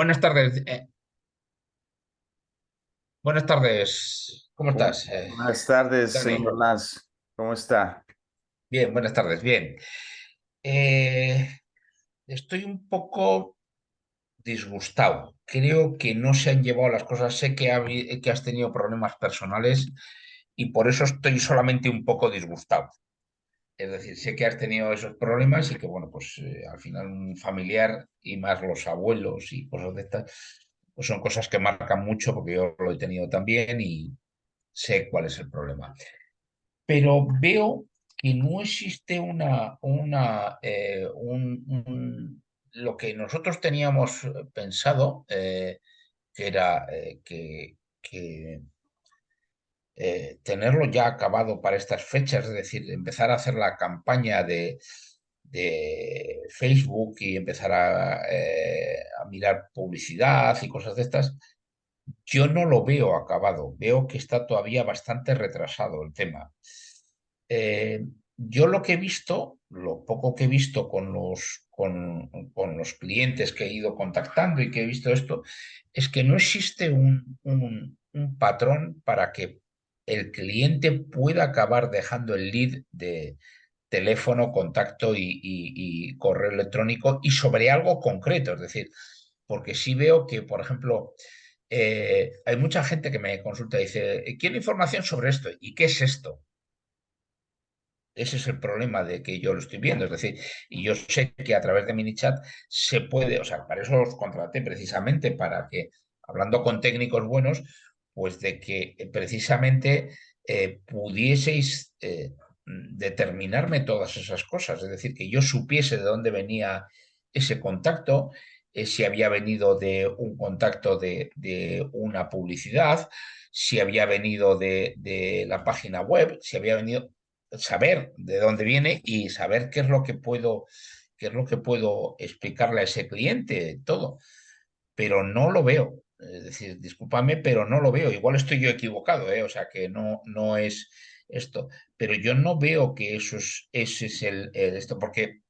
Buenas tardes. Buenas tardes. ¿Cómo estás? Buenas tardes, Dani? señor Lance. ¿Cómo está? Bien, buenas tardes. Bien. Eh, Estoy un poco disgustado. Creo que no se han llevado las cosas. Sé que has tenido problemas personales y por eso estoy solamente un poco disgustado. Es decir, sé que has tenido esos problemas y que, bueno, pues al final un familiar y más los abuelos y cosas de estas, pues son cosas que marcan mucho porque yo lo he tenido también y sé cuál es el problema. Pero veo que no existe lo que nosotros teníamos pensado, que era tenerlo ya acabado para estas fechas, es decir, empezar a hacer la campaña de Facebook y empezar a mirar publicidad y cosas de estas. Yo no lo veo acabado, veo que está todavía bastante retrasado el tema. Eh, yo lo que he visto, lo poco que he visto con los clientes que he ido contactando y que he visto esto, es que no existe un patrón para que el cliente pueda acabar dejando el lead de teléfono, contacto y correo electrónico y sobre algo concreto. Es decir, porque sí veo que, por ejemplo, hay mucha gente que me consulta y dice, quiero información sobre esto. ¿Y qué es esto? Ese es el problema de que yo lo estoy viendo. Es decir, y yo sé que a través de MiniChat se puede, o sea, para eso os contraté precisamente, para que, hablando con técnicos buenos, pues de que precisamente pudieseis determinarme todas esas cosas. Es decir, que yo supiese de dónde venía ese contacto, si había venido de un contacto de una publicidad, si había venido de la página web, si había venido saber de dónde viene y saber qué es lo que puedo explicarle a ese cliente, todo. Pero no lo veo. Es decir, discúlpame, pero no lo veo. Igual estoy yo equivocado, ¿eh? O sea que no es esto. Pero yo no veo que ese es esto, porque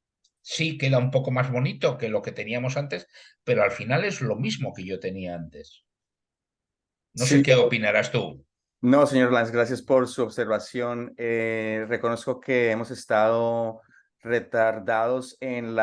sí queda un poco más bonito que lo que teníamos antes, pero al final es lo mismo que yo tenía antes. No sé Sí, qué opinarás tú. no, señor Lance, gracias por su observación. Reconozco que hemos estado retardados en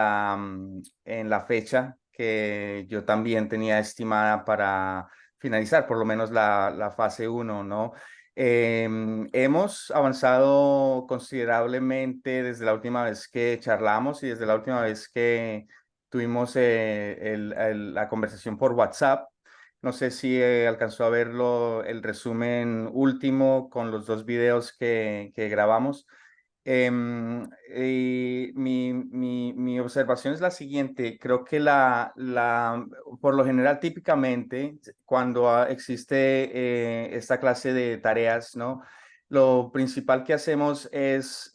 en la fecha que yo también tenía estimada para finalizar, por lo menos la fase uno, ¿no? Hemos avanzado considerablemente desde la última vez que charlamos y desde la última vez que tuvimos la conversación por WhatsApp. No sé si alcanzó a verlo, el resumen último con los dos videos que grabamos. Y mi observación es la siguiente. Creo que por lo general, típicamente, cuando existe esta clase de tareas, ¿no? Lo principal que hacemos es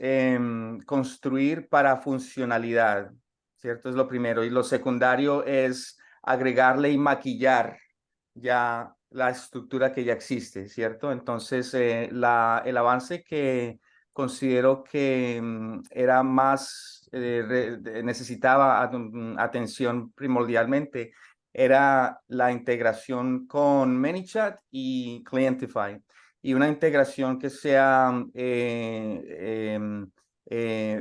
construir para funcionalidad, ¿cierto? Es lo primero. Y lo secundario es agregarle y maquillar ya la estructura que ya existe, ¿cierto? Entonces, el avance que considero que era más, necesitaba atención primordialmente, era la integración con ManyChat y Clientify. Y una integración que sea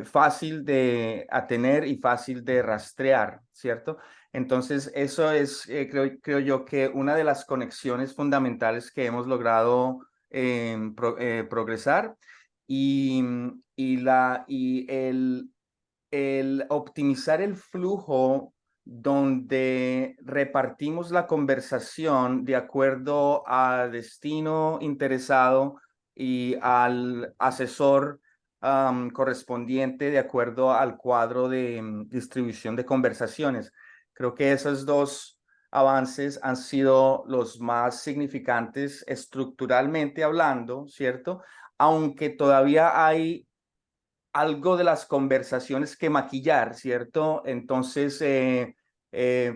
fácil de atener y fácil de rastrear, ¿cierto? Entonces, eso es, creo yo, que una de las conexiones fundamentales que hemos logrado progresar y, y el optimizar el flujo donde repartimos la conversación de acuerdo al destino interesado y al asesor correspondiente de acuerdo al cuadro de distribución de conversaciones. Creo que esos dos avances han sido los más significantes estructuralmente hablando, ¿cierto? Aunque todavía hay algo de las conversaciones que maquillar, ¿cierto? Entonces,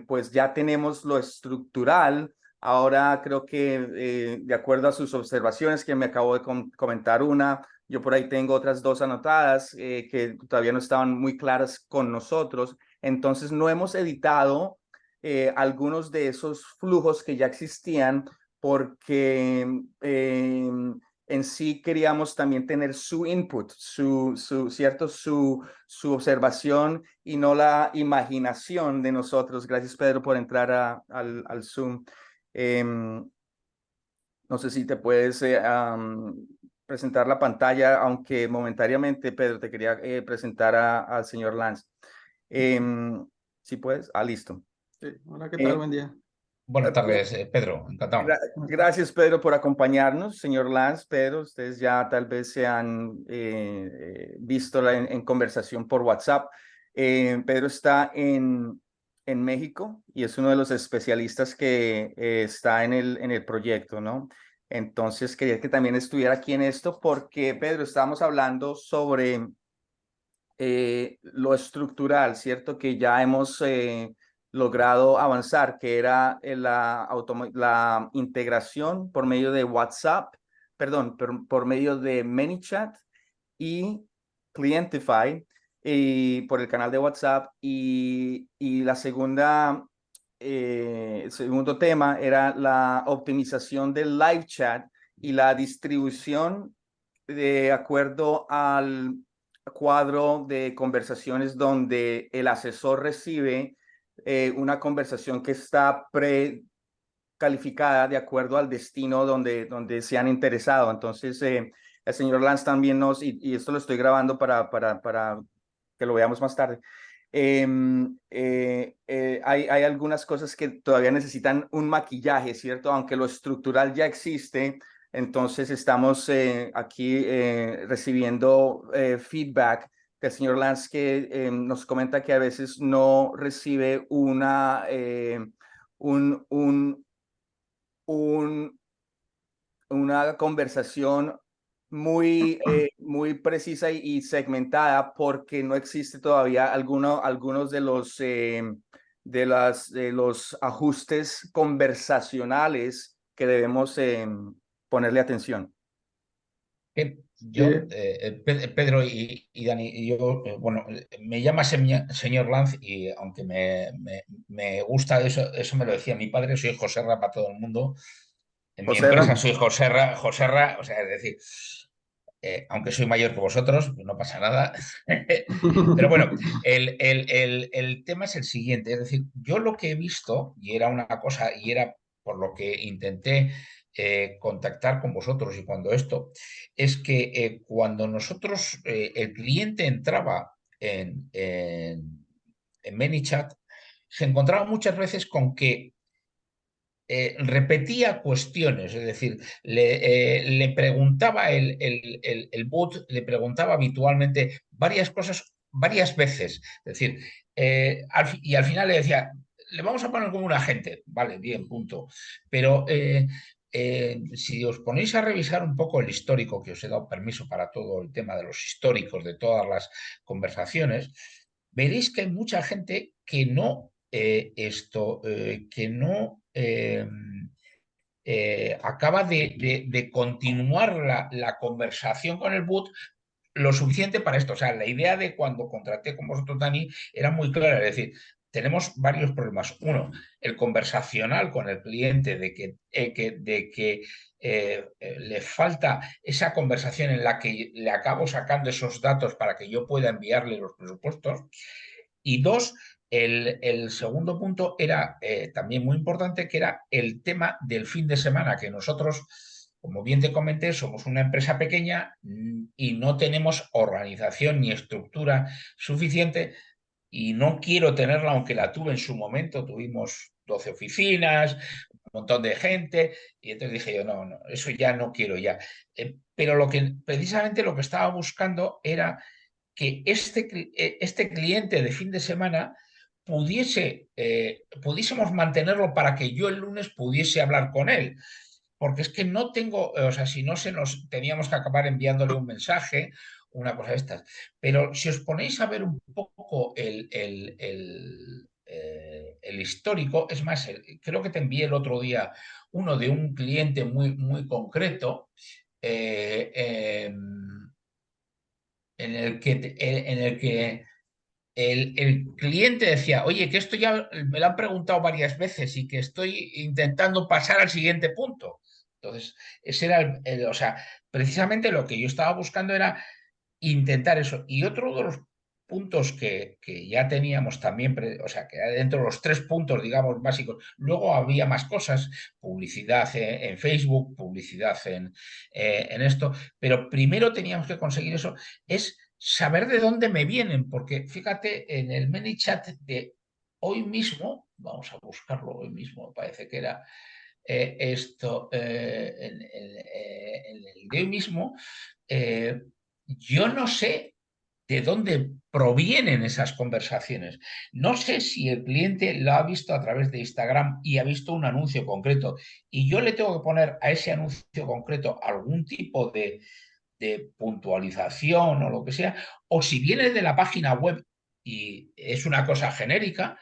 pues ya tenemos lo estructural. Ahora creo que de acuerdo a sus observaciones que me acabo de comentar una, yo por ahí tengo otras dos anotadas que todavía no estaban muy claras con nosotros. Entonces, no hemos editado algunos de esos flujos que ya existían porque en sí queríamos también tener su input, ¿cierto? Su observación y no la imaginación de nosotros. Gracias, Pedro, por entrar al Zoom. Em, no sé si te puedes presentar la pantalla, aunque momentáneamente, Pedro, te quería presentar al señor Lance. Si puedes, listo. Sí. Hola, ¿qué tal? Eh, Buen día. Buenas pues, tardes, Pedro, encantado. Gracias, Pedro, por acompañarnos. Señor Lance, Pedro, ustedes ya tal vez se han visto en conversación por WhatsApp. Pedro está en México y es uno de los especialistas que está en el proyecto, ¿no? Entonces, quería que también estuviera aquí en esto porque, Pedro, estábamos hablando sobre lo estructural, ¿cierto? Que ya hemos logrado avanzar, que era la integración por medio de WhatsApp, perdón, por medio de ManyChat y Clientify y por el canal de WhatsApp. Y la el segundo tema era la optimización del live chat y la distribución de acuerdo al cuadro de conversaciones donde el asesor recibe una conversación que está precalificada de acuerdo al destino donde se han interesado. Entonces, el señor Lance también y esto lo estoy grabando para que lo veamos más tarde. Hay algunas cosas que todavía necesitan un maquillaje, ¿cierto? Aunque lo estructural ya existe, entonces estamos aquí recibiendo feedback del señor Lance que nos comenta que a veces no recibe un, un, un, una conversación muy precisa y segmentada porque no existe todavía algunos de los ajustes conversacionales que debemos ponerle atención. Sí, Pedro y Dani, y yo, bueno, me llama señor Lanz y aunque me gusta eso, eso me lo decía mi padre, soy Joserra para todo el mundo. En mi José empresa soy Joserra, o sea, es decir, aunque soy mayor que vosotros, no pasa nada. Pero bueno, el tema es el siguiente, es decir, yo lo que he visto, y era una cosa, y era por lo que intenté contactar con vosotros y cuando esto, es que cuando nosotros, el cliente entraba en ManyChat, se encontraba muchas veces con que repetía cuestiones, es decir, le preguntaba el bot, le preguntaba habitualmente varias cosas varias veces, es decir, y al final le decía, le vamos a poner como un agente, vale, bien, punto, pero si os ponéis a revisar un poco el histórico, que os he dado permiso para todo el tema de los históricos de todas las conversaciones, veréis que hay mucha gente que no que no acaba de continuar la conversación con el boot lo suficiente para esto. O sea, la idea de cuando contraté con vosotros, Dani, era muy clara. Es decir, tenemos varios problemas. Uno, el conversacional con el cliente de que le falta esa conversación en la que le acabo sacando esos datos para que yo pueda enviarle los presupuestos. Y dos, el segundo punto era también muy importante, que era el tema del fin de semana, que nosotros, como bien te comenté, somos una empresa pequeña y no tenemos organización ni estructura suficiente y no quiero tenerla, aunque la tuve en su momento, tuvimos 12 oficinas, un montón de gente, y entonces dije yo, no, no, eso ya no quiero ya. Pero precisamente lo que estaba buscando era que este cliente de fin de semana pudiésemos mantenerlo para que yo el lunes pudiese hablar con él. Porque es que no tengo, o sea, si no se nos teníamos que acabar enviándole un mensaje, una cosa de estas. Pero si os ponéis a ver un poco el histórico, es más, creo que te envié el otro día uno de un cliente muy concreto. eh, eh, en el que el cliente decía, oye, que esto ya me lo han preguntado varias veces y que estoy intentando pasar al siguiente punto. Entonces, ese era o sea, precisamente lo que yo estaba buscando era intentar eso. Y otro de los puntos que ya teníamos también, o sea, que dentro de los 3 puntos, digamos, básicos, luego había más cosas, publicidad en Facebook, publicidad en esto, pero primero teníamos que conseguir eso, es saber de dónde me vienen, porque fíjate, en el ManyChat de hoy mismo, vamos a buscarlo hoy mismo, me parece que era en el de hoy mismo, eh, yo no sé de dónde provienen esas conversaciones. No sé si el cliente lo ha visto a través de Instagram y ha visto un anuncio concreto y yo le tengo que poner a ese anuncio concreto algún tipo de puntualización o lo que sea, o si viene de la página web y es una cosa genérica,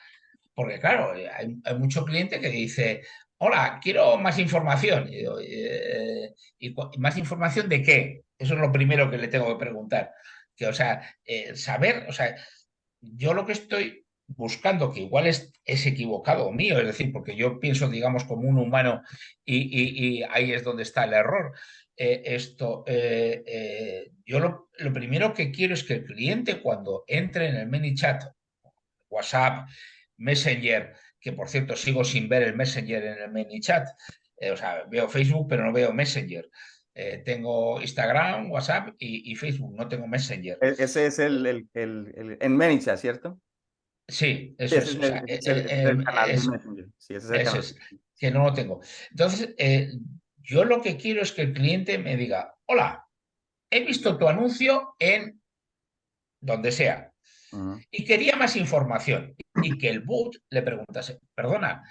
porque claro, hay mucho cliente que dice, hola, quiero más información. Y digo, ¿más información de qué? Eso es lo primero que le tengo que preguntar. Que, o sea, saber, o sea, yo lo que estoy buscando, que igual es equivocado mío, es decir, porque yo pienso, digamos, como un humano y ahí es donde está el error. Yo lo primero que quiero es que el cliente cuando entre en el ManyChat, WhatsApp, Messenger, que por cierto sigo sin ver el Messenger en el ManyChat, o sea, veo Facebook pero no veo Messenger. Tengo Instagram, WhatsApp y Facebook, no tengo Messenger. Ese es en ManyChat, ¿cierto? Sí, Sí, eso es. O sea, ese es el canal de Messenger. Sí, ese es el eso canal. es, que no lo tengo. Entonces, yo lo que quiero es que el cliente me diga, hola, he visto tu anuncio en donde sea Ujú. y quería más información. Y que el bot le preguntase, perdona,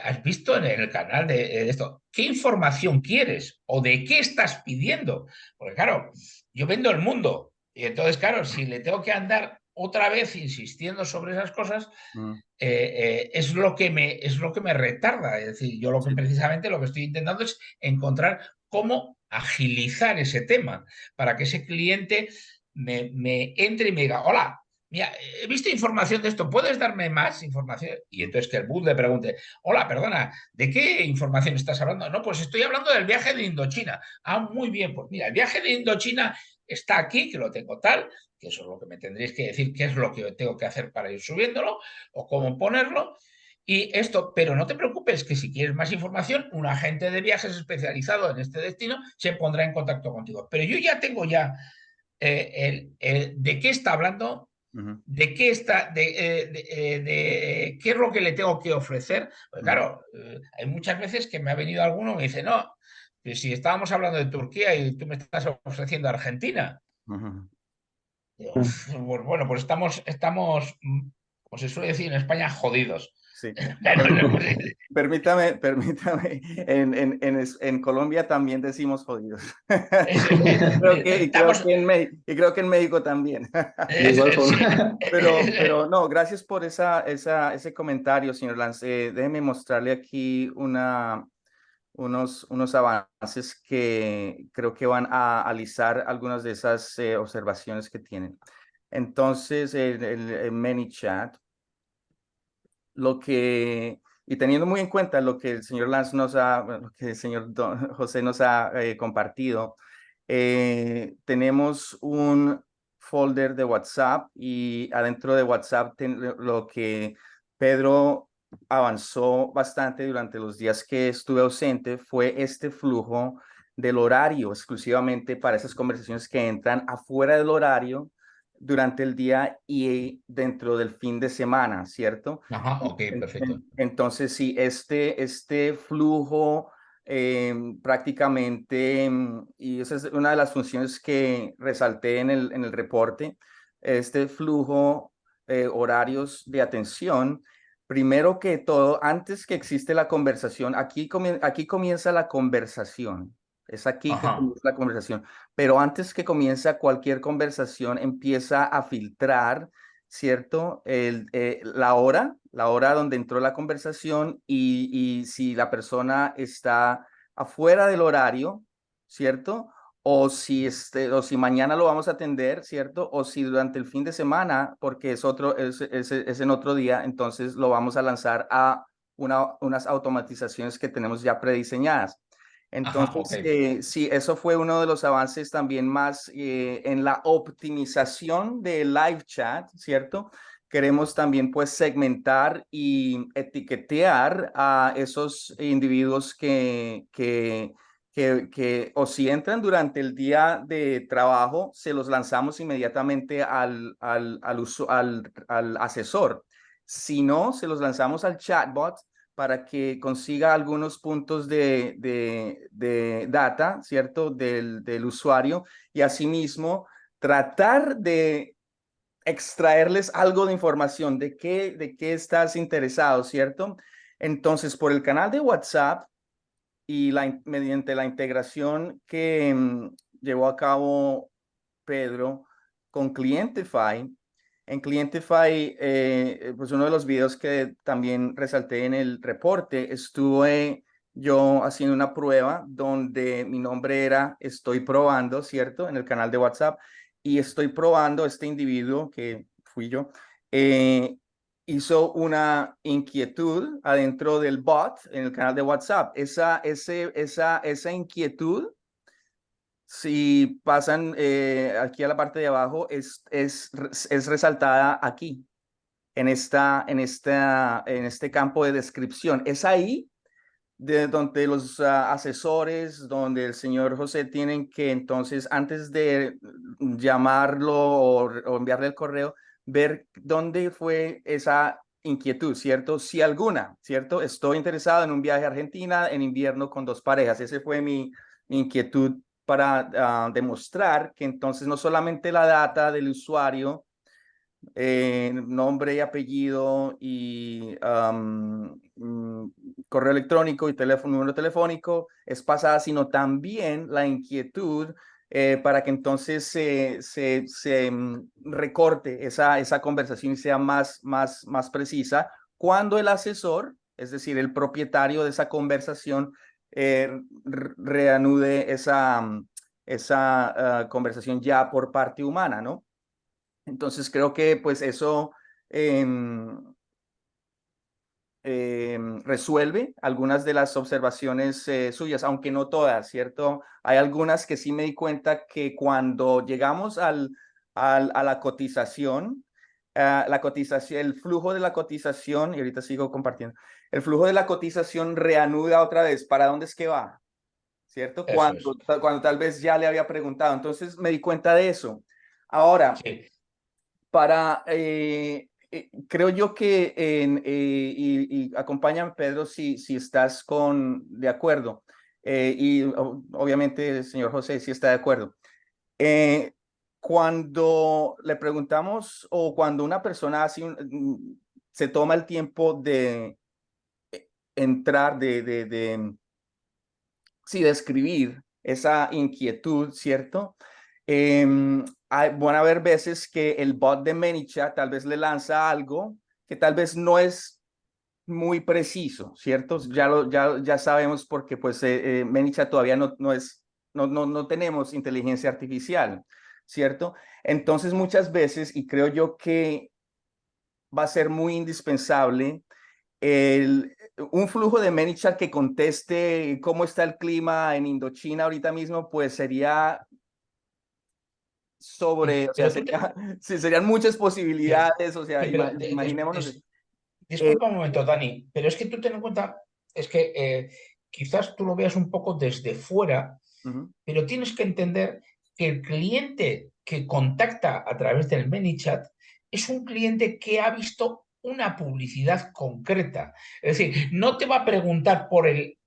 ¿has visto en el canal de esto? ¿Qué información quieres o de qué estás pidiendo? Porque claro, yo vendo el mundo y entonces, claro, si le tengo que andar otra vez insistiendo sobre esas cosas, Ujú. es lo que me retarda. Es decir, yo lo que Sí. precisamente lo que estoy intentando es encontrar cómo agilizar ese tema para que ese cliente me entre y me diga, hola, mira, he visto información de esto, ¿puedes darme más información? Y entonces que el bot le pregunte, hola, perdona, ¿de qué información estás hablando? No, pues estoy hablando del viaje de Indochina. Ah, muy bien, pues mira, el viaje de Indochina está aquí, que lo tengo tal, que eso es lo que me tendréis que decir, qué es lo que tengo que hacer para ir subiéndolo o cómo ponerlo. Y esto, pero no te preocupes, que si quieres más información, un agente de viajes especializado en este destino se pondrá en contacto contigo. Pero yo ya tengo ya de qué está hablando, Ujú. de qué está, de qué es lo que le tengo que ofrecer. Pues Ujú. claro, hay muchas veces que me ha venido alguno y me dice, no, pues si estábamos hablando de Turquía y tú me estás ofreciendo Argentina. Ujú. Digo, pues bueno, pues estamos, como se suele decir en España, jodidos. Sí. Pero, Permítame, en Colombia también decimos jodidos. estamos, Y creo que en México también. De igual sí, forma. Pero no, gracias por ese comentario, señor Lance. Déjeme mostrarle aquí unos avances que creo que van a alisar algunas de esas observaciones que tienen. Entonces, el ManyChat, y teniendo muy en cuenta lo que el señor Lance bueno, lo que el señor José nos ha compartido, tenemos un folder de WhatsApp y adentro de WhatsApp lo que Pedro avanzó bastante durante los días que estuve ausente fue este flujo del horario exclusivamente para esas conversaciones que entran afuera del horario durante el día y dentro del fin de semana, ¿cierto? ajá, ok, perfecto. Entonces, sí, este flujo prácticamente, y esa es una de las funciones que resalté en el reporte, este flujo, horarios de atención, primero que todo, antes que existe la conversación, aquí comienza la conversación. Es aquí que Ajá, comienza la conversación. Pero antes que comienza cualquier conversación, empieza a filtrar, ¿cierto? La hora donde entró la conversación y si la persona está afuera del horario, ¿cierto? o si mañana lo vamos a atender, ¿cierto? O si durante el fin de semana, porque es en otro día, entonces lo vamos a lanzar a unas automatizaciones que tenemos ya prediseñadas. Ajá, ok. Entonces, sí, eso fue uno de los avances también más en la optimización de live chat, ¿cierto? Queremos también pues segmentar y etiquetear a esos individuos que o si entran durante el día de trabajo, se los lanzamos inmediatamente al asesor. Si no, se los lanzamos al chatbot para que consiga algunos puntos de data, ¿cierto? Del usuario y asimismo tratar de extraerles algo de información de qué estás interesado, ¿cierto? Entonces, por el canal de WhatsApp y mediante la integración que llevó a cabo Pedro con Clientify. En Clientify, pues uno de los videos que también resalté en el reporte, estuve yo haciendo una prueba donde mi nombre era Estoy probando, ¿cierto? En el canal de WhatsApp. Y estoy probando este individuo que fui yo. Hizo una inquietud adentro del bot en el canal de WhatsApp. Esa inquietud, si pasan aquí a la parte de abajo, es resaltada aquí, en este campo de descripción. Es ahí de donde los asesores, donde el señor José tienen que entonces, antes de llamarlo o enviarle el correo, ver dónde fue esa inquietud, ¿cierto? Si alguna, ¿cierto? Estoy interesado en un viaje a Argentina en invierno con 2 parejas. Ese fue mi inquietud para demostrar que entonces no solamente la data del usuario, nombre y apellido y correo electrónico y teléfono, número telefónico es pasada, sino también la inquietud para que entonces se recorte esa conversación y sea más precisa cuando el asesor, es decir, el propietario de esa conversación, reanude esa conversación ya por parte humana, ¿no? Entonces creo que pues eso resuelve algunas de las observaciones suyas, aunque no todas, ¿cierto? Hay algunas que sí me di cuenta que cuando llegamos a la cotización, el flujo de la cotización, y ahorita sigo compartiendo, el flujo de la cotización reanuda otra vez, ¿para dónde es que va? ¿Cierto? Eso es. Cuando tal vez ya le había preguntado. Entonces me di cuenta de eso. Ahora, Sí, creo yo que y acompáñame, Pedro, si estás de acuerdo. Obviamente el señor José sí está de acuerdo. Eh, Cuando le preguntamos o cuando una persona se toma el tiempo de entrar, sí, de escribir esa inquietud, ¿cierto? Van a haber veces que el bot de ManyChat tal vez le lanza algo que tal vez no es muy preciso, ¿cierto? Ya sabemos porque pues ManyChat todavía no tenemos inteligencia artificial, ¿cierto? Entonces muchas veces, y creo yo que va a ser muy indispensable un flujo de ManyChat que conteste cómo está el clima en Indochina ahorita mismo, pues sería o sea, pero sí, serían muchas sí, posibilidades, o sea, sí, pero imaginémonos. Eh, disculpa un momento, Dani, pero es que tú ten en cuenta, es que quizás tú lo veas un poco desde fuera, Ujú. pero tienes que entender que el cliente que contacta a través del ManyChat es un cliente que ha visto una publicidad concreta. Es decir, no te va a preguntar por el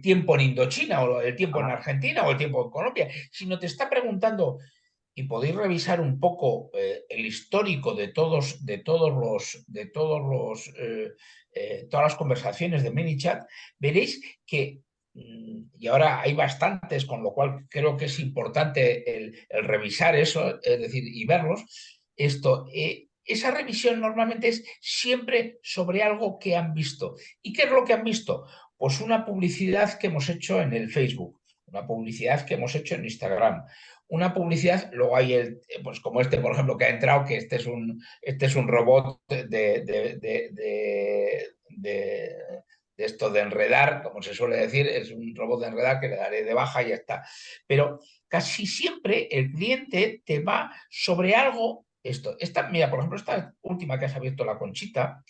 tiempo en Indochina o el tiempo en Ajá. Argentina o el tiempo en Colombia, sino te está preguntando y podéis revisar un poco el histórico de todas las conversaciones de ManyChat, veréis que, y ahora hay bastantes, con lo cual creo que es importante el revisar eso, es decir, y verlos, esa revisión normalmente es siempre sobre algo que han visto. ¿Y qué es lo que han visto? Pues una publicidad que hemos hecho en el Facebook, una publicidad que hemos hecho en Instagram, una publicidad, luego hay pues como este, por ejemplo, que ha entrado, que este es un robot de esto de enredar, como se suele decir, es un robot de enredar que le daré de baja y ya está. Pero casi siempre el cliente te va sobre algo, mira, por ejemplo, esta última que has abierto, la Conchita,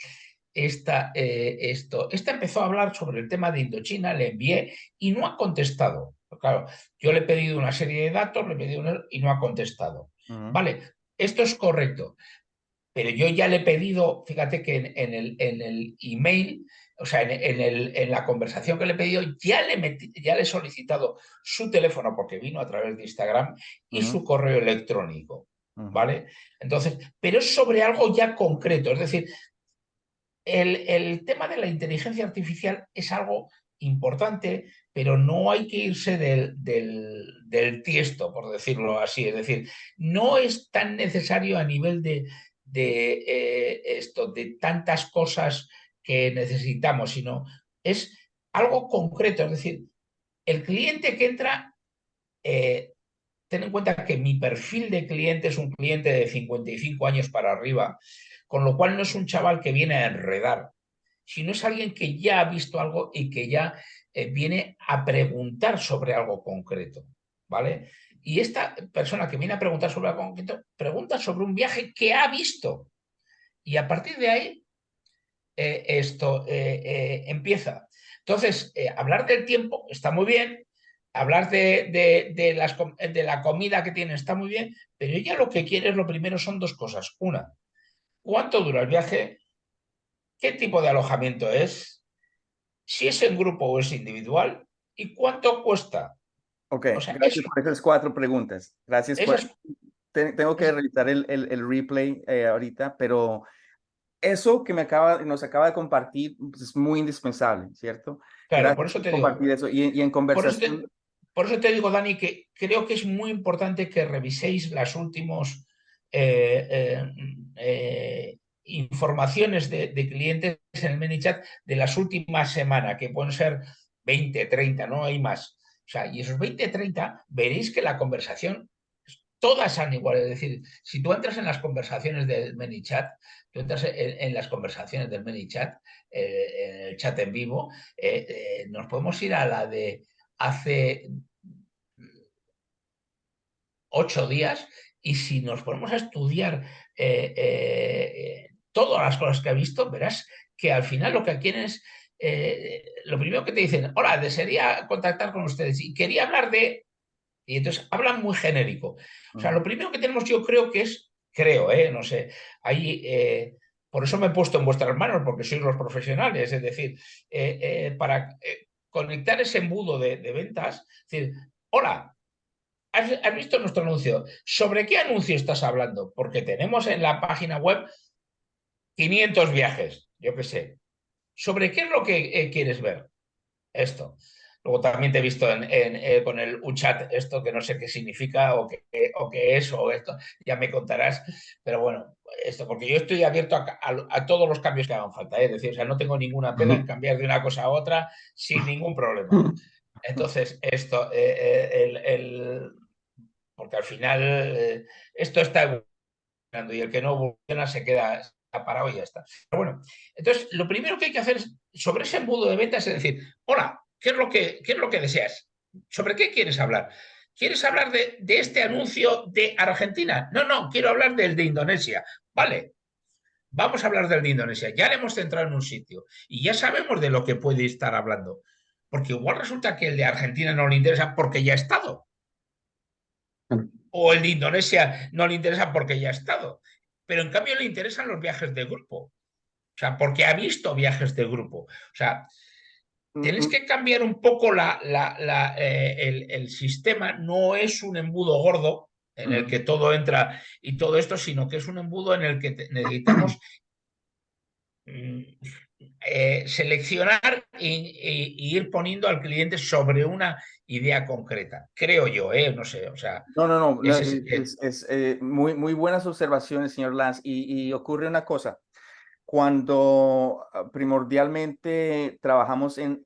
esta empezó a hablar sobre el tema de Indochina, le envié y no ha contestado. Pero claro, yo le he pedido una serie de datos, le he pedido y no ha contestado. Vale, esto es correcto, pero yo ya le he pedido, fíjate que en el email, o sea, en la conversación que le he pedido, ya le he solicitado su teléfono porque vino a través de Instagram y su correo electrónico, ¿vale? Entonces, pero es sobre algo ya concreto, es decir, el tema de la inteligencia artificial es algo importante, pero no hay que irse del tiesto, por decirlo así. Es decir, no es tan necesario a nivel de tantas cosas que necesitamos, sino es algo concreto. Es decir, el cliente que entra, ten en cuenta que mi perfil de cliente es un cliente de 55 años para arriba, con lo cual no es un chaval que viene a enredar, sino es alguien que ya ha visto algo y que ya viene a preguntar sobre algo concreto, ¿vale? Y esta persona que viene a preguntar sobre algo concreto, pregunta sobre un viaje que ha visto. Y a partir de ahí, empieza. Entonces, hablar del tiempo está muy bien, hablar de la comida que tiene está muy bien, pero ella lo que quiere, lo primero son dos cosas. Una, ¿cuánto dura el viaje? ¿Qué tipo de alojamiento es? Si es en grupo o es individual, ¿y cuánto cuesta? Ok, O sea, gracias por esas 4 preguntas. Gracias por... esas, Tengo que revisar el replay ahorita, pero eso que nos acaba de compartir pues, es muy indispensable, ¿cierto? claro, por Gracias eso por te digo, compartir eso. Y en por eso conversación... te, por eso te digo, Dani, que creo que es muy importante que reviséis las últimas informaciones de clientes en el ManyChat de las últimas semanas, que pueden ser 20, 30, no hay más. O sea, y esos 20, 30, veréis que la conversación todas son iguales. Es decir, si tú entras en las conversaciones del ManyChat, tú entras en las conversaciones del ManyChat, en el chat en vivo, nos podemos ir a la de hace 8 días y si nos ponemos a estudiar todas las cosas que ha visto, verás que al final lo que quieren es, lo primero que te dicen, hola, desearía contactar con ustedes y quería hablar de... Y entonces hablan muy genérico. O sea, lo primero que tenemos yo creo que es, no sé, ahí, por eso me he puesto en vuestras manos, porque sois los profesionales, es decir, para conectar ese embudo de ventas, es decir, hola, ¿has visto nuestro anuncio? ¿Sobre qué anuncio estás hablando? Porque tenemos en la página web 500 viajes, yo qué sé. ¿Sobre qué es lo que quieres ver? Esto. Luego también te he visto con el chat esto que no sé qué significa o qué es o esto, ya me contarás. Pero bueno, esto, porque yo estoy abierto a todos los cambios que hagan falta, ¿eh? Es decir, o sea, no tengo ninguna pena en cambiar de una cosa a otra sin ningún problema. Entonces, esto, porque al final esto está evolucionando y el que no evoluciona se queda parado y ya está. Pero bueno, entonces lo primero que hay que hacer es, sobre ese embudo de ventas, es decir, hola, ¿qué es lo que deseas? ¿Sobre qué quieres hablar? ¿Quieres hablar de este anuncio de Argentina? No, no, quiero hablar del de Indonesia. Vale, vamos a hablar del de Indonesia. Ya le hemos centrado en un sitio y ya sabemos de lo que puede estar hablando. Porque igual resulta que el de Argentina no le interesa porque ya ha estado. O el de Indonesia no le interesa porque ya ha estado. Pero en cambio le interesan los viajes de grupo. O sea, porque ha visto viajes de grupo. O sea, tienes que cambiar un poco el sistema. No es un embudo gordo en el que todo entra y todo esto, sino que es un embudo en el que necesitamos seleccionar y ir poniendo al cliente sobre una idea concreta. Creo yo, no sé, o sea, No, ese es muy buenas observaciones, señor Lance. Y ocurre una cosa. cuando primordialmente trabajamos en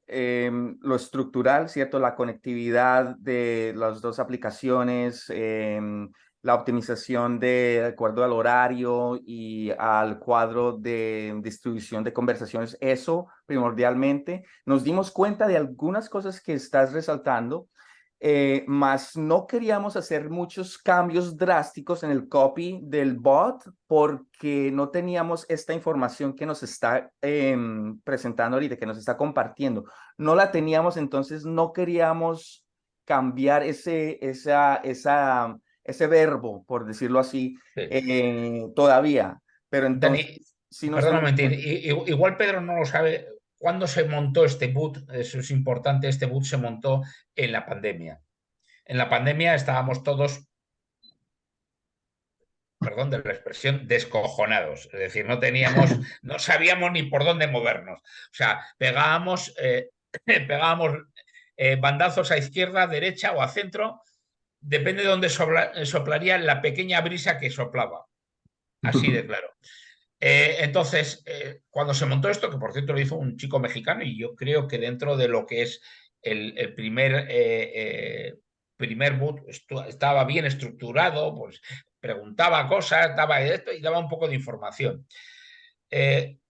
lo estructural, ¿cierto? La conectividad de las dos aplicaciones, la optimización de acuerdo al horario y al cuadro de distribución de conversaciones, eso primordialmente. Nos dimos cuenta de algunas cosas que estás resaltando, mas no queríamos hacer muchos cambios drásticos en el copy del bot porque no teníamos esta información que nos está presentando ahorita, que nos está compartiendo. No la teníamos, entonces no queríamos cambiar ese verbo, por decirlo así, Sí. todavía. Pero entonces, Dani, sí nos perdona un dimos momentín, cuenta. igual Pedro no lo sabe. ¿Cuándo se montó este boot? Eso es importante, este boot se montó en la pandemia. En la pandemia estábamos todos, perdón de la expresión, descojonados. Es decir, no sabíamos ni por dónde movernos. O sea, pegábamos bandazos a izquierda, a derecha o a centro, depende de dónde soplaría la pequeña brisa que soplaba. Así de claro. Entonces, cuando se montó esto, que por cierto lo hizo un chico mexicano, y yo creo que dentro de lo que es el primer boot estaba bien estructurado, pues preguntaba cosas, daba esto y daba un poco de información.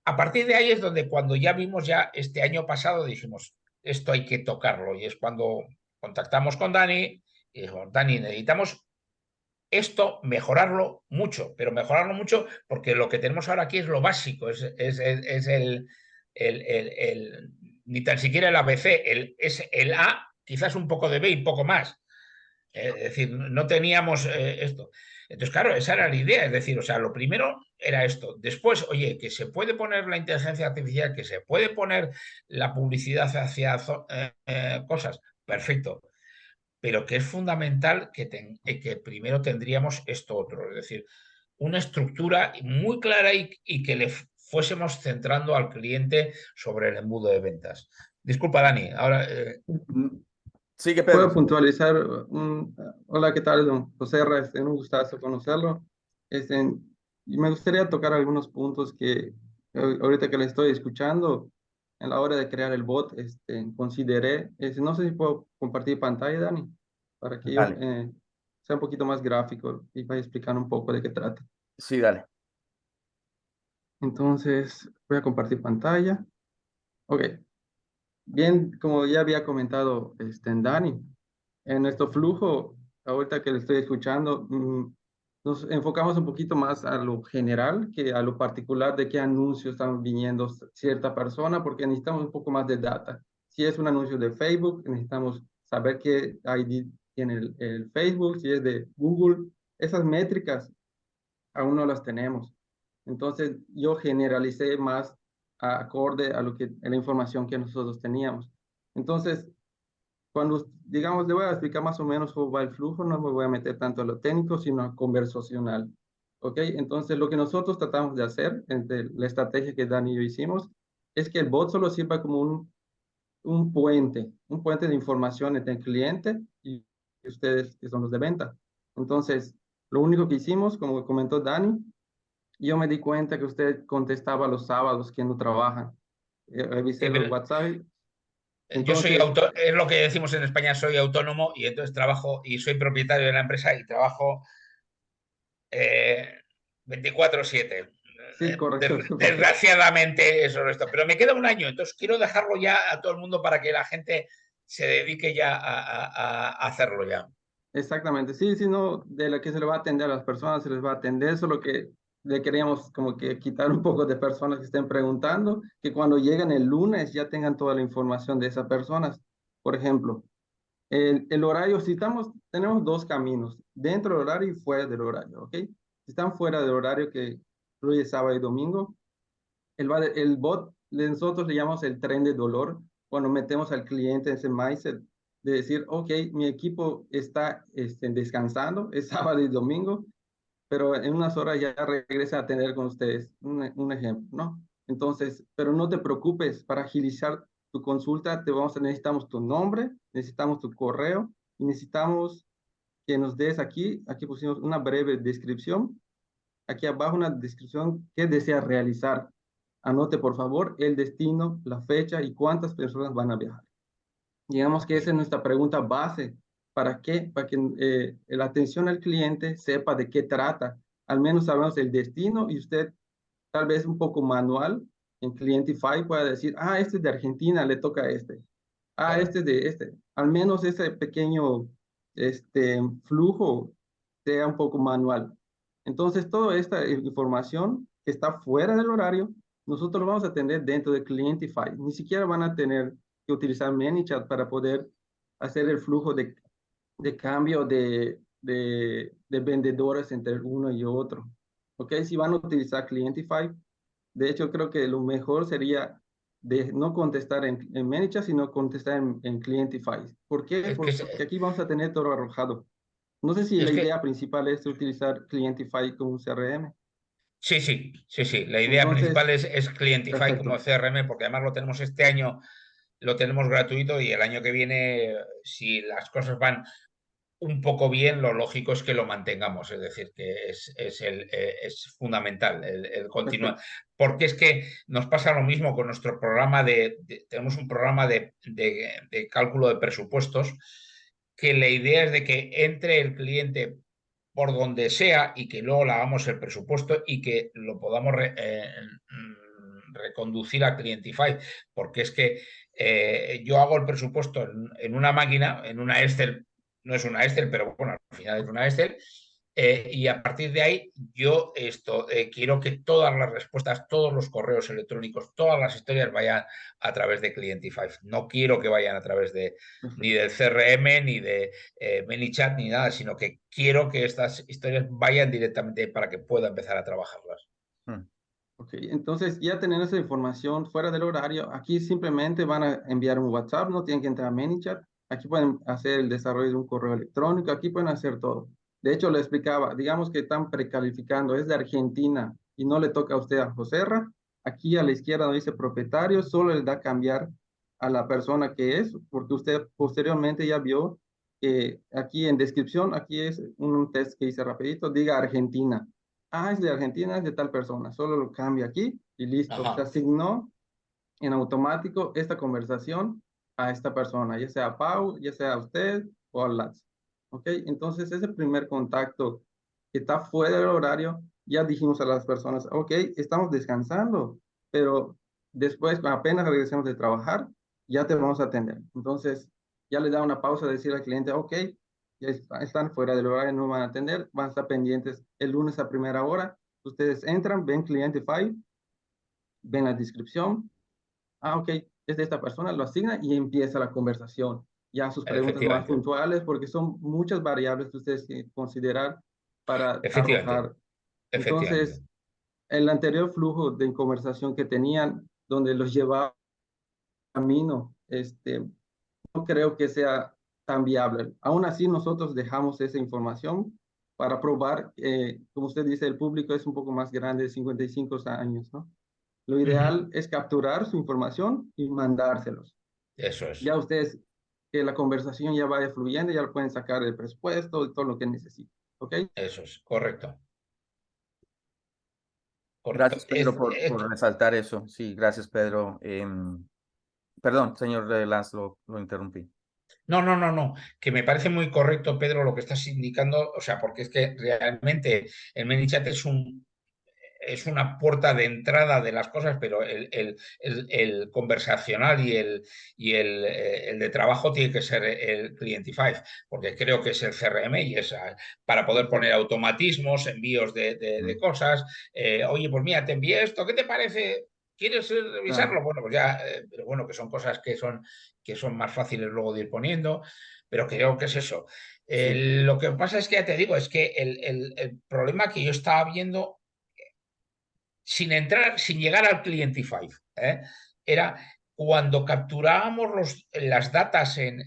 A partir de ahí es donde cuando ya vimos ya este año pasado dijimos, esto hay que tocarlo, y es cuando contactamos con Dani y dijimos, Dani, necesitamos esto mejorarlo mucho, pero mejorarlo mucho porque lo que tenemos ahora aquí es lo básico, es ni tan siquiera el ABC, es el A, quizás un poco de B y poco más. Es decir, no teníamos esto. Entonces, claro, esa era la idea, es decir, o sea, lo primero era esto. Después, oye, que se puede poner la inteligencia artificial, que se puede poner la publicidad hacia cosas, perfecto, pero que es fundamental que primero tendríamos esto otro, es decir, una estructura muy clara y que le fuésemos centrando al cliente sobre el embudo de ventas. Disculpa, Dani, ahora... Sigue, Pedro. Puedo puntualizar. Hola, ¿qué tal, don José Ra? Un gustazo conocerlo. Y me gustaría tocar algunos puntos que ahorita que le estoy escuchando, en la hora de crear el bot, consideré. No sé si puedo compartir pantalla, Dani, para que yo Dale. sea un poquito más gráfico y vaya explicando un poco de qué trata. Sí, dale. Entonces, voy a compartir pantalla. Ok. Bien, como ya había comentado en Dani, en nuestro flujo, ahorita que le estoy escuchando, nos enfocamos un poquito más a lo general que a lo particular de qué anuncios están viniendo cierta persona, porque necesitamos un poco más de data. Si es un anuncio de Facebook, necesitamos saber qué ID tiene el Facebook, si es de Google. Esas métricas aún no las tenemos. Entonces, yo generalicé más acorde a a la información que nosotros teníamos. Entonces, cuando, digamos, le voy a explicar más o menos cómo va el flujo, no me voy a meter tanto a lo técnico, sino a conversacional. ¿Ok? Entonces, lo que nosotros tratamos de hacer, entre la estrategia que Dani y yo hicimos, es que el bot solo sirva como un puente de información entre el cliente y ustedes, que son los de venta. Entonces, lo único que hicimos, como comentó Dani, yo me di cuenta que usted contestaba los sábados que no trabajan. Revisé los pero WhatsApp. yo soy Entonces, es lo que decimos en España, soy autónomo y entonces trabajo y soy propietario de la empresa y trabajo 24/7. sí, correcto. Desgraciadamente eso es esto, pero me queda un año, entonces quiero dejarlo ya a todo el mundo para que la gente se dedique ya a hacerlo ya. Exactamente, sí, sí, no, de la que se le va a atender a las personas, se les va a atender, solo que le queríamos como que quitar un poco de personas que estén preguntando, que cuando lleguen el lunes ya tengan toda la información de esas personas. Por ejemplo, el horario, si tenemos dos caminos, dentro del horario y fuera del horario, ¿ok? Si están fuera del horario que incluye sábado y domingo, el bot, nosotros le llamamos el tren de dolor, cuando metemos al cliente en ese mindset de decir, ok, mi equipo está descansando, es sábado y domingo, pero en unas horas ya regresa a atender con ustedes. Un ejemplo, ¿no? Entonces, pero no te preocupes, para agilizar tu consulta necesitamos tu nombre, necesitamos tu correo y necesitamos que nos des aquí pusimos una breve descripción, aquí abajo una descripción que deseas realizar. anote por favor el destino, la fecha y cuántas personas van a viajar. Digamos que esa es nuestra pregunta base. ¿Para qué? Para que la atención al cliente sepa de qué trata. Al menos sabemos el destino y usted tal vez un poco manual en Clientify pueda decir, ah, este es de Argentina, le toca a este. Ah, Claro. este es de este. Al menos ese pequeño flujo sea un poco manual. Entonces, toda esta información que está fuera del horario, nosotros lo vamos a tener dentro de Clientify. Ni siquiera van a tener que utilizar ManyChat para poder hacer el flujo de cambio de vendedores entre uno y otro. ¿Ok? Si van a utilizar Clientify, de hecho, creo que lo mejor sería de no contestar en ManyChat, sino contestar en Clientify. ¿Por qué? Es que, Porque aquí vamos a tener todo arrojado. No sé si es la que idea principal es utilizar Clientify como un CRM. sí, sí, sí, sí. La idea principal Entonces, es Clientify como perfecto. CRM, porque además lo tenemos este año, lo tenemos gratuito y el año que viene, si las cosas van un poco bien, lo lógico es que lo mantengamos, es decir, que es fundamental el continuar, Perfecto. porque es que nos pasa lo mismo con nuestro programa tenemos un programa de cálculo de presupuestos, que la idea es de que entre el cliente por donde sea y que luego le hagamos el presupuesto y que lo podamos reconducir a Clientify, porque es que yo hago el presupuesto en una máquina, en una Excel, no es una Excel, pero bueno, al final es una Excel, y a partir de ahí yo quiero que todas las respuestas, todos los correos electrónicos, todas las historias vayan a través de Clientify. No quiero que vayan a través ni Perfecto. del CRM, ni de ManyChat, ni nada, sino que quiero que estas historias vayan directamente para que pueda empezar a trabajarlas. Mm. Ok, entonces ya teniendo esa información fuera del horario, aquí simplemente van a enviar un WhatsApp, no tienen que entrar a ManyChat, aquí pueden hacer el desarrollo de un correo electrónico, aquí pueden hacer todo. De hecho, le explicaba, digamos que están precalificando, es de Argentina y no le toca a usted a Joserra, aquí a la izquierda donde dice propietario, solo le da a cambiar a la persona que es, porque usted posteriormente ya vio que aquí en descripción, aquí es un test que hice rapidito, diga Argentina. Ah, es de Argentina, es de tal persona. Solo lo cambia aquí y listo. Se Ajá, asignó en automático esta conversación a esta persona, ya sea a Pau, ya sea a usted o a Lats. ¿Ok? Entonces, ese primer contacto que está fuera del horario, ya dijimos a las personas, ok, estamos descansando, pero después, apenas regresemos de trabajar, ya te vamos a atender. Entonces, ya le da una pausa, decir al cliente, ok, ya están fuera del horario, no van a atender, van a estar pendientes el lunes a primera hora. Ustedes entran, ven Clientify, ven la descripción, ah, ok, es de esta persona, lo asigna y empieza la conversación. Ya sus preguntas más efectivamente, puntuales, porque son muchas variables que ustedes tienen que considerar para efectivamente, arrojar. efectivamente. Entonces, el anterior flujo de conversación que tenían, donde los llevaba camino, no creo que sea tan viable. Aún así, nosotros dejamos esa información para probar, como usted dice, el público es un poco más grande, de 55 años, ¿no? Lo Ujú. ideal es capturar su información y mandárselos. Eso es, Ya ustedes, que la conversación ya vaya fluyendo, ya lo pueden sacar del presupuesto y todo lo que necesiten. ¿Ok? eso es, correcto, correcto. Gracias, Pedro, por resaltar eso. Sí, gracias, Pedro. Perdón, señor Lance, lo interrumpí. No, no, no, no, que me parece muy correcto, Pedro, lo que estás indicando, o sea, porque es que realmente el ManyChat es una puerta de entrada de las cosas, pero el conversacional el de trabajo tiene que ser el Clientify, porque creo que es el CRM y es para poder poner Perfecto. automatismos, envíos de cosas. Oye, pues mira, te envié esto, ¿qué te parece? ¿Quieres revisarlo? Claro. Bueno, pues ya, pero bueno, que son cosas que son más fáciles luego de ir poniendo, pero creo que es eso. Sí. Lo que pasa es que ya te digo, es que el problema que yo estaba viendo sin entrar, sin llegar al Clientify, ¿eh? Era cuando capturábamos las datas en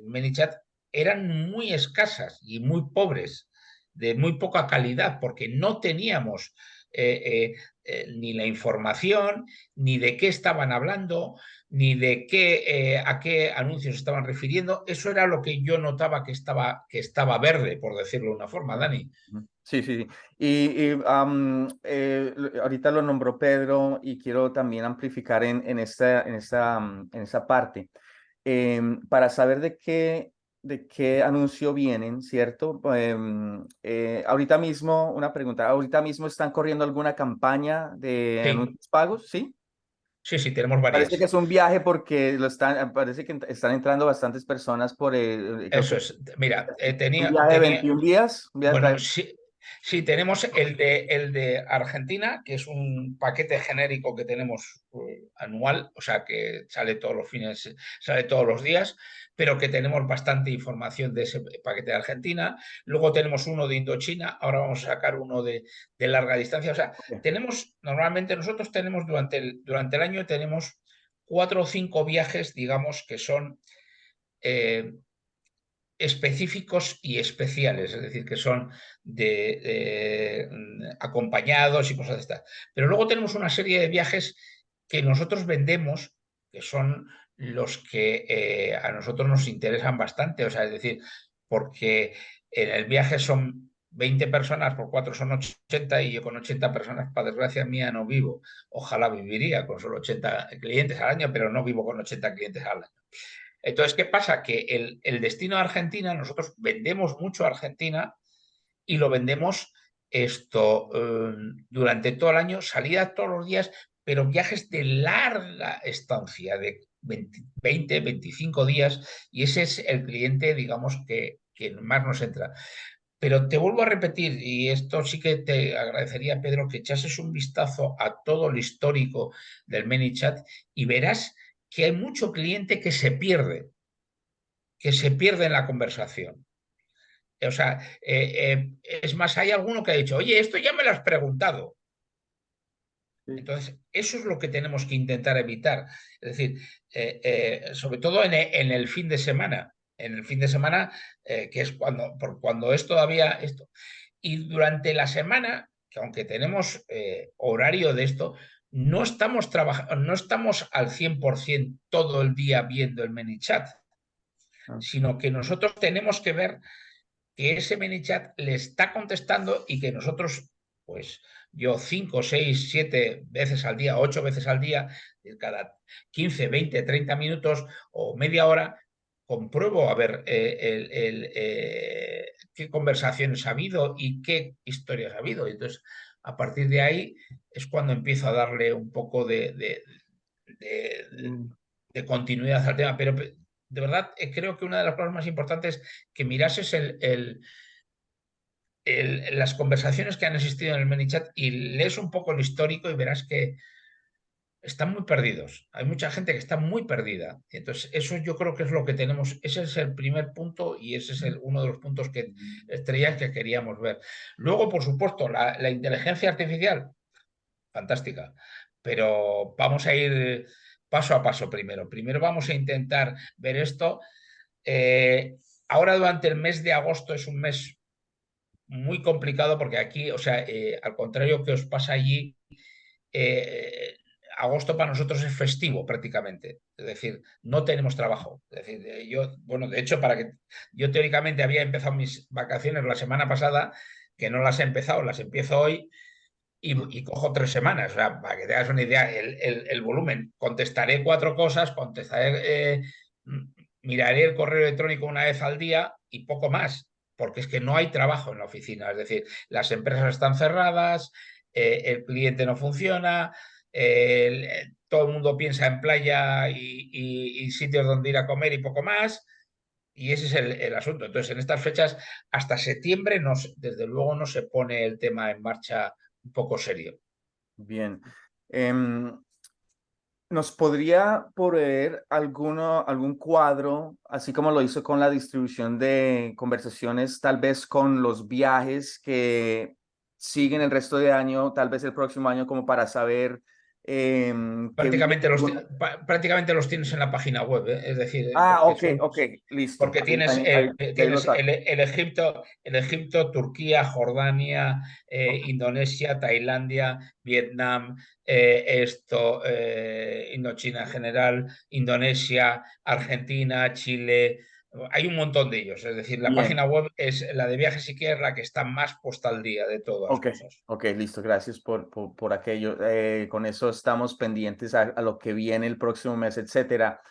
ManyChat, eran muy escasas y muy pobres, de muy poca calidad, porque no teníamos ni la información, ni de qué estaban hablando, ni de qué, a qué anuncios estaban refiriendo. Eso era lo que yo notaba que estaba verde, por decirlo de una forma, Dani. Sí, sí, sí. Ahorita lo nombró Pedro y quiero también amplificar en esta parte. Para saber de qué anuncio vienen, ¿cierto? Ahorita mismo, una pregunta, ¿ahorita mismo están corriendo alguna campaña de Sí, anuncios pagos? ¿Sí? sí, tenemos Parece que varias. es un viaje porque parece que están entrando bastantes personas creo que Eso es. Mira, un viaje de 21 días, un viaje bueno, sí, sí, tenemos el de Argentina, que es un paquete genérico que tenemos anual, o sea, que sale todos los fines, sale todos los días, pero que tenemos bastante información de ese paquete de Argentina. Luego tenemos uno de Indochina, ahora vamos a sacar uno de larga distancia. O sea, tenemos, normalmente nosotros tenemos durante el año tenemos 4 o 5 viajes, digamos, que son eh, específicos y especiales, es decir, que son acompañados y cosas de estas. Pero luego tenemos una serie de viajes que nosotros vendemos, que son los que a nosotros nos interesan bastante, o sea, es decir, porque en el viaje son 20 personas, por 4 son 80 y yo con 80 personas, para desgracia mía, no vivo. Ojalá viviría con solo 80 clientes al año, pero no vivo con 80 clientes al año. Entonces, ¿qué pasa? Que el destino de Argentina, nosotros vendemos mucho a Argentina y lo vendemos durante todo el año, salida todos los días, pero viajes de larga estancia, de 20, 25 días, y ese es el cliente, digamos, que más nos entra. Pero te vuelvo a repetir, y esto sí que te agradecería, Pedro, que echases un vistazo a todo el histórico del ManyChat y verás que hay mucho cliente que se pierde en la conversación. O sea, es más, hay alguno que ha dicho, oye, esto ya me lo has preguntado. sí. Entonces, eso es lo que tenemos que intentar evitar. Es decir, sobre todo en el fin de semana. En el fin de semana, que es cuando es todavía esto. Y durante la semana, que aunque tenemos horario de esto, no estamos trabajando, no estamos al 100% todo el día viendo el ManyChat, Ah, sino que nosotros tenemos que ver que ese ManyChat le está contestando y que nosotros, pues yo 5, 6, 7 veces al día, 8 veces al día, cada 15, 20, 30 minutos o media hora, compruebo a ver qué conversaciones ha habido y qué historias ha habido. Entonces, a partir de ahí es cuando empiezo a darle un poco de, mm, de continuidad al tema. Pero de verdad creo que una de las cosas más importantes que mirases las conversaciones que han existido en el ManyChat y lees un poco el histórico y verás que están muy perdidos. Hay mucha gente que está muy perdida. Entonces, eso yo creo que es lo que tenemos. Ese es el primer punto y ese es uno de los puntos que estrellas que queríamos ver. Luego, por supuesto, la inteligencia artificial, fantástica. Pero vamos a ir paso a paso primero. Primero vamos a intentar ver esto. Eh, Ahora durante el mes de agosto es un mes muy complicado porque aquí, o sea, al contrario que os pasa allí, eh, agosto para nosotros es festivo prácticamente. Es decir, no tenemos trabajo. Es decir, yo, bueno, de hecho, yo teóricamente había empezado mis vacaciones la semana pasada, que no las he empezado, las empiezo hoy y cojo 3 semanas. O sea, para que te hagas una idea, el volumen. Contestaré 4 cosas, miraré el correo electrónico una vez al día y poco más, porque es que no hay trabajo en la oficina. Es decir, las empresas están cerradas, el cliente no funciona, todo el mundo piensa en playa y sitios donde ir a comer y poco más. Y ese es el asunto. Entonces, en estas fechas, hasta septiembre, desde luego no se pone el tema en marcha un poco serio. bien. Em, ¿Nos podría proveer algún cuadro, así como lo hizo con la distribución de conversaciones, tal vez con los viajes que siguen el resto de año, tal vez el próximo año, como para saber que viene Prácticamente los tienes en la página web, ¿eh? Es decir, ok, listo. porque tienes, Ahí lo saco. el Egipto, Turquía, Jordania, Indonesia, Tailandia, Vietnam, Indochina en general, Indonesia, Argentina, Chile. Hay un montón de ellos. Es decir, la Bien. página web es la de Viajes IKEA, la que está más puesta al día de todas las cosas. Ok, listo. Gracias por aquello. Con eso estamos pendientes a lo que viene el próximo mes, etcétera.